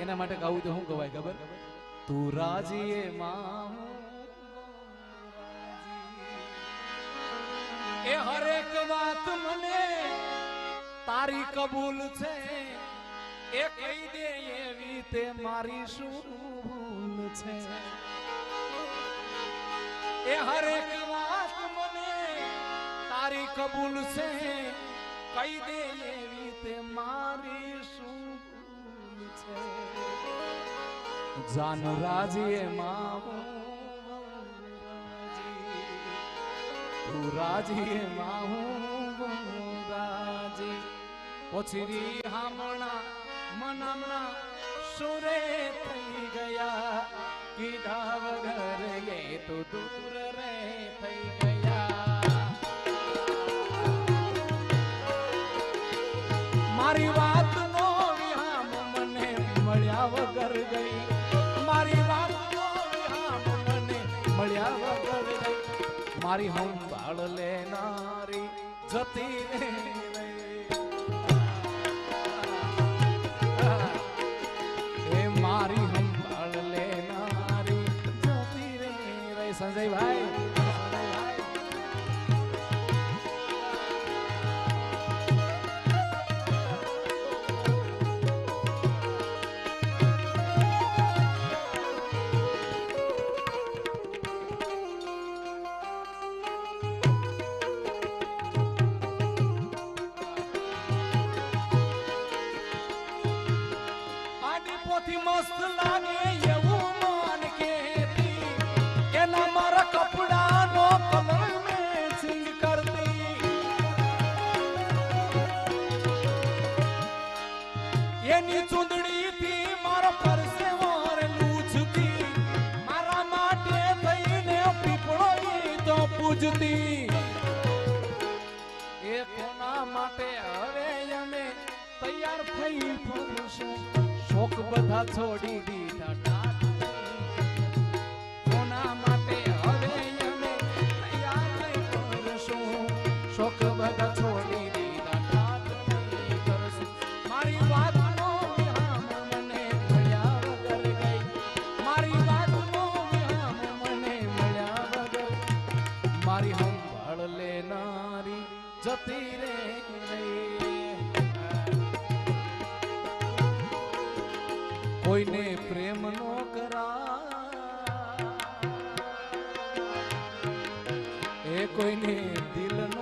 એના માટે ગાવું તો શું ગવાય ખબર? તું રાજીએ માં એ હરેક વાત મને તારી કબૂલ છે, એ કહી દે એવી તે મારી શું ભૂલ છે? એ હરેક વાત મને તારી કબૂલ છે, કહી દે એવી તે મારી શું ભૂલ છે? જાન રાજીએ માવો તું રાજીએ માહું રાજી ઓછરી હામણા મનમણા સુરે થઈ ગયા, કીધા વગર એ તો દૂર રે થઈ ગયા. મારી વાત નો વિહામ મને મળ્યા વગર ગઈ, મારી વાત નો વિહામ મને મળ્યા વગર ગઈ. મારી સંભાળ લેનારી જતી રે એ મારી સંભાળ લેનારી જતી રે. સંજયભાઈ મસ્ત લાગે એવું માન કેતી, એના મારા કપડાનો કલર મેચિંગ કરતી, એની ચૂંદડી થી મારા પરસેવો લૂછતી, મારા માટે થઈને પીપળો તો પૂજતી. એ કોના માટે હવે અમે તૈયાર થઈ ફરશું, શોક બધા છોડી દીધા ટાટ. કોના માટે હવે અમે તૈયાર નહીં કરશું, શોક બધા છોડી દીધા ટાટ નહીં કરશું. મારી વાતનો વિહામ મને મળ્યા વગર ગઈ, મારી વાતનો વિહામ મને મળ્યા વગર. મારી સંભાળ લેનારી જતી રે કોઈને પ્રેમ નો કરા, એ કોઈને દિલ નો